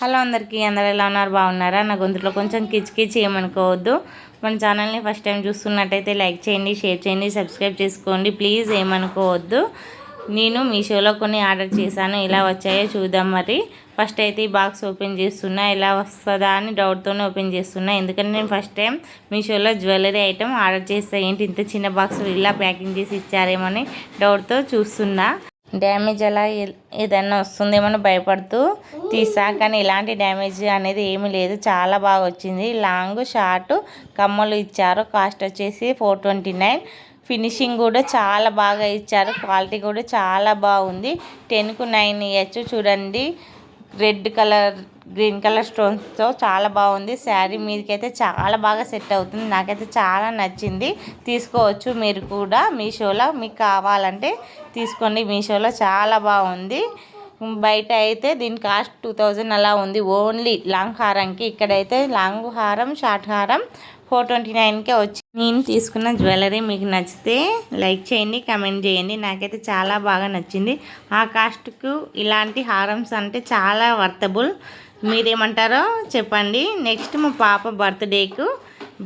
Hello అందరికీ, అందరూ ఎలా ఉన్నారు? బాగున్నారా? నా గొంతులో కొంచెం కిచ్ ఏమనుకోవద్దు. మన ఛానల్ని ఫస్ట్ టైం చూస్తున్నట్టయితే లైక్ చేయండి, షేర్ చేయండి, సబ్స్క్రైబ్ చేసుకోండి ప్లీజ్, ఏమనుకోవద్దు. నేను మీషోలో కొన్ని ఆర్డర్ చేశాను, ఎలా వచ్చాయో చూద్దాం. మరి ఫస్ట్ అయితే ఈ బాక్స్ ఓపెన్ చేస్తున్నా, ఎలా వస్తుందా అని డౌట్తోనే ఓపెన్ చేస్తున్నా. ఎందుకంటే నేను ఫస్ట్ టైం మీషోలో జ్యువెలరీ ఐటమ్ ఆర్డర్ చేస్తా, ఏంటి ఇంత చిన్న బాక్స్ ఇలా ప్యాకింగ్ చేసి ఇచ్చారేమో అని డౌట్తో చూస్తున్నా. డ్యామేజ్ అలా ఏదన్నా వస్తుందేమో భయపడుతూ తీసా, కానీ ఇలాంటి డ్యామేజ్ అనేది ఏమీ లేదు, చాలా బాగా వచ్చింది. లాంగ్ షార్ట్ కమ్మలు ఇచ్చారు, కాస్ట్ వచ్చేసి 429. ఫినిషింగ్ కూడా చాలా బాగా ఇచ్చారు, క్వాలిటీ కూడా చాలా బాగుంది. 10కు 9 ఇవ్వచ్చు. చూడండి, రెడ్ కలర్ గ్రీన్ కలర్ స్టోన్స్తో చాలా బాగుంది. శారీ మీదకైతే చాలా బాగా సెట్ అవుతుంది, నాకైతే చాలా నచ్చింది. తీసుకోవచ్చు మీరు కూడా మీషోలో, మీకు కావాలంటే తీసుకోండి. మీషోలో చాలా బాగుంది. బయట అయితే దీని కాస్ట్ 2000 అలా ఉంది, ఓన్లీ లాంగ్ హారంకి. ఇక్కడైతే లాంగ్ హారం షార్ట్ హారం 429కే వచ్చి. నేను తీసుకున్న జ్యువెలరీ మీకు నచ్చితే లైక్ చేయండి, కమెంట్ చేయండి. నాకైతే చాలా బాగా నచ్చింది. ఆ కాస్ట్కు ఇలాంటి హారమ్స్ అంటే చాలా వర్తబుల్. మీరేమంటారో చెప్పండి. నెక్స్ట్ మా పాప బర్త్డేకు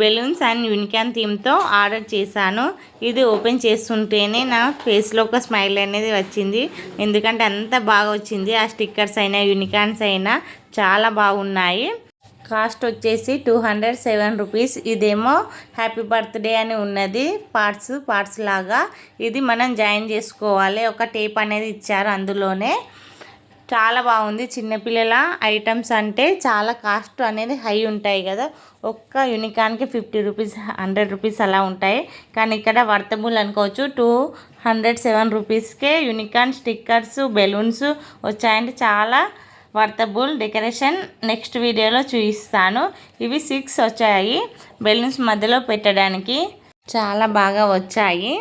బెలూన్స్ అండ్ యూనికాన్ థీమ్తో ఆర్డర్ చేశాను. ఇది ఓపెన్ చేస్తుంటేనే నా ఫేస్లో ఒక స్మైల్ అనేది వచ్చింది, ఎందుకంటే అంత బాగా వచ్చింది. ఆ స్టిక్కర్స్ అయినా యూనికాన్స్ అయినా చాలా బాగున్నాయి. కాస్ట్ వచ్చేసి 207 రూపీస్. ఇదేమో హ్యాపీ బర్త్డే అని ఉన్నది, పార్ట్స్ లాగా. ఇది మనం జాయిన్ చేసుకోవాలి, ఒక టేప్ అనేది ఇచ్చారు అందులోనే. చాలా బాగుంది. చిన్నపిల్లల ఐటమ్స్ అంటే చాలా కాస్ట్ అనేది హై ఉంటాయి కదా, ఒక్క యూనికాన్కి 50 రూపీస్ 100 రూపీస్ అలా ఉంటాయి. కానీ ఇక్కడ వర్తబుల్ అనుకోవచ్చు. 207 రూపీస్కే యూనికాన్ స్టిక్కర్స్ బెలూన్స్ వచ్చాయంటే చాలా వర్తబుల్. డెకరేషన్ నెక్స్ట్ వీడియోలో చూపిస్తాను. ఇవి 6 వచ్చాయి బెలూన్స్ మధ్యలో పెట్టడానికి, చాలా బాగా వచ్చాయి.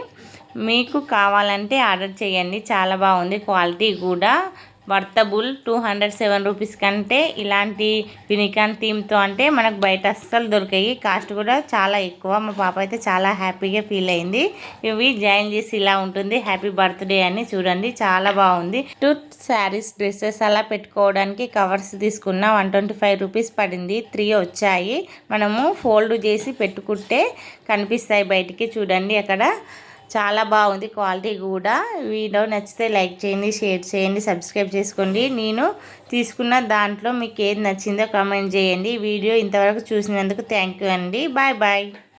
మీకు కావాలంటే ఆర్డర్ చేయండి, చాలా బాగుంది. క్వాలిటీ కూడా వర్తబుల్. 207 రూపీస్ కంటే ఇలాంటి యూనికాన్ థీమ్తో అంటే మనకు బయట అస్సలు దొరికాయి. కాస్ట్ కూడా చాలా ఎక్కువ. మా పాప అయితే చాలా హ్యాపీగా ఫీల్ అయింది. ఇవి జాయిన్ చేసి ఇలా ఉంటుంది, హ్యాపీ బర్త్డే అని. చూడండి, చాలా బాగుంది. 2 శారీస్ డ్రెస్సెస్ అలా పెట్టుకోవడానికి కవర్స్ తీసుకున్న 125 రూపీస్ పడింది. 3 వచ్చాయి. మనము ఫోల్డ్ చేసి పెట్టుకుంటే కనిపిస్తాయి బయటికి. చూడండి, అక్కడ చాలా బాగుంది క్వాలిటీ కూడా. వీడియో నచ్చితే లైక్ చేయండి, షేర్ చేయండి, సబ్స్క్రైబ్ చేసుకోండి. నేను తీసుకున్న దాంట్లో మీకు ఏది నచ్చిందో కామెంట్ చేయండి. వీడియో ఇంతవరకు చూసినందుకు థ్యాంక్ యూ అండి. Bye bye.